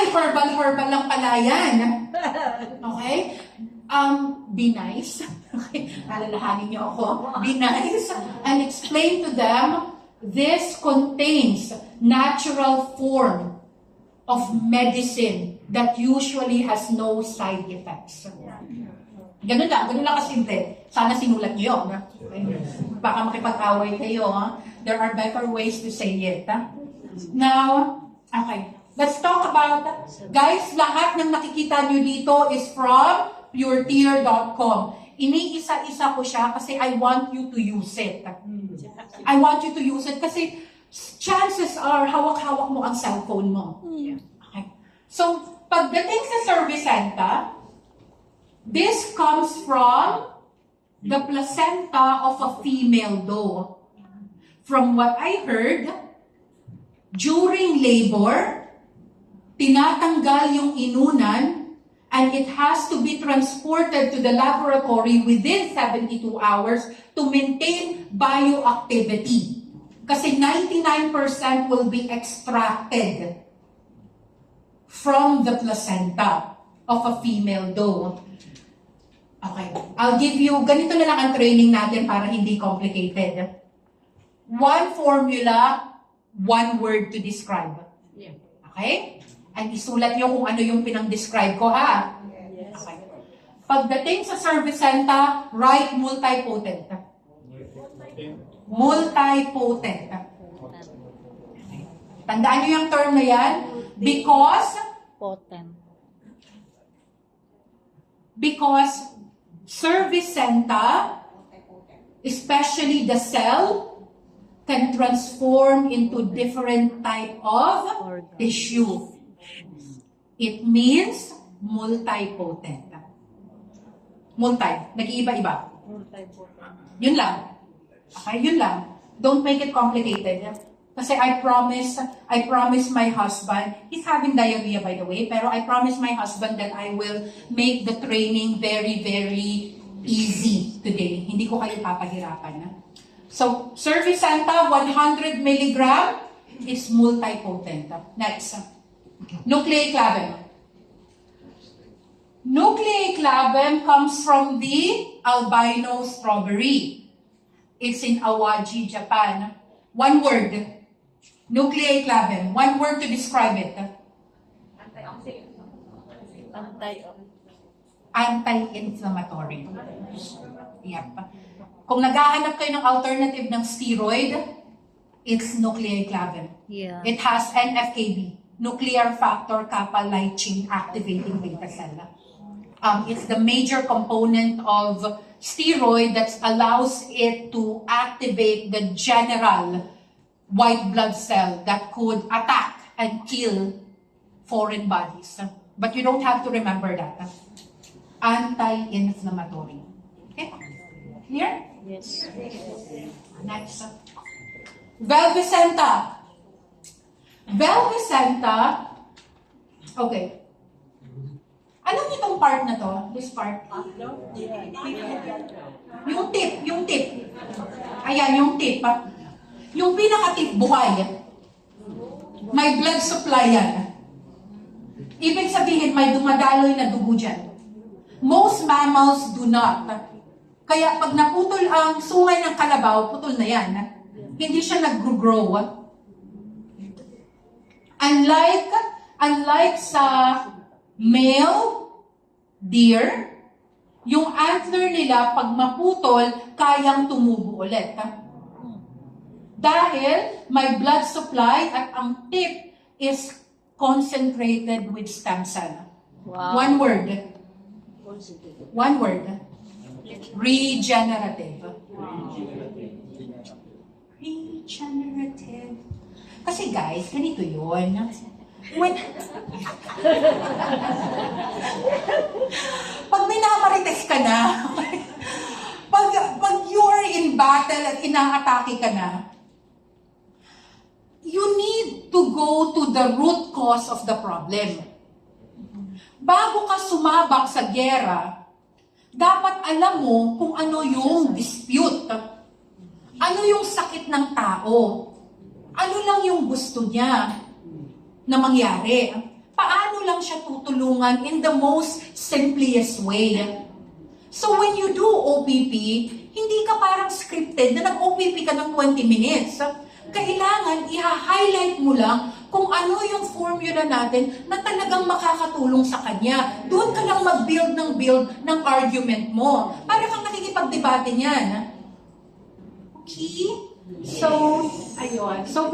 Ay, herbal lang pala yan. Okay? Be nice. Okay? Alalahanin niyo ako. Be nice and explain to them this contains natural form of medicine that usually has no side effects. Ganun lang kasimple. Sana sinulat niyo yun. Okay? Baka makipag-away kayo. Ha? There are better ways to say it. Ha? Now, okay. Let's talk about, guys, lahat ng nakikita nyo dito is from puretear.com. Iniisa-isa ko siya kasi I want you to use it. I want you to use it kasi chances are hawak-hawak mo ang cellphone mo. Okay. So, pagdating sa Service Center, this comes from the placenta of a female doe. From what I heard, during labor, tinatanggal yung inunan and it has to be transported to the laboratory within 72 hours to maintain bioactivity. Kasi 99% will be extracted from the placenta of a female doe. Okay, I'll give you, ganito na lang ang training natin para hindi complicated. One formula, one word to describe. Okay? And isulat nyo kung ano yung pinang-describe ko, ha? Okay. Pagdating sa Service Center, write multipotent. Multipotent. Okay. Tandaan nyo yung term na yan. Because Service Center, especially the cell, can transform into different type of tissue. It means multipotent. Multi, nag-iiba-iba. Yun lang. Okay, yun lang. Don't make it complicated. Kasi I promise my husband, he's having diarrhea by the way, pero I promise my husband that I will make the training very, very easy today. Hindi ko kayo papahirapan. So, Service Center, 100 mg is multipotent. Next. Nucleoclavin. Nucleoclavin comes from the albino strawberry. It's in Awaji, Japan. One word. Nucleoclavin. One word to describe it. Anti-inflammatory. Yep. Kung naghahanap kayo ng alternative ng steroid, it's nucleoclavin. Yeah. It has NFKB, nuclear factor kappa light chain activating beta cell. It's the major component of steroid that allows it to activate the general white blood cell that could attack and kill foreign bodies. But you don't have to remember that. Anti-inflammatory. Okay? Clear? Yes. Next. Velvicenta. Velvicenta. Okay. Alam niyo itong part na to? This part? Yung tip. Ayan, yung tip. Yung pinaka-tip, buhay. May blood supply yan. Ibig sabihin, may dumadaloy na dugo dyan. Most mammals do not. Kaya pag naputol ang sungay ng kalabaw, putol na yan. Hindi siya nag-grow. Unlike sa male deer, yung antler nila pag maputol, kayang tumubo ulit. Dahil may blood supply at ang tip is concentrated with stem cell. Wow. One word. Regenerative. Regenerative. Kasi guys, ganito yun. Pag minamarites ka na, pag you're in battle at inaatake ka na, you need to go to the root cause of the problem. Bago ka sumabak sa giyera, dapat alam mo kung ano yung dispute. Ano yung sakit ng tao? Ano lang yung gusto niya na mangyari? paano lang siya tutulungan in the most simplest way. So when you do OPP, hindi ka parang scripted na nag-OPP ka ng 20 minutes. Kailangan i-highlight mo lang kung ano yung formula natin na talagang makakatulong sa kanya. Doon ka lang mag-build ng argument mo. Para kang nakikipag-debate niyan. Okay? So, ayun. So,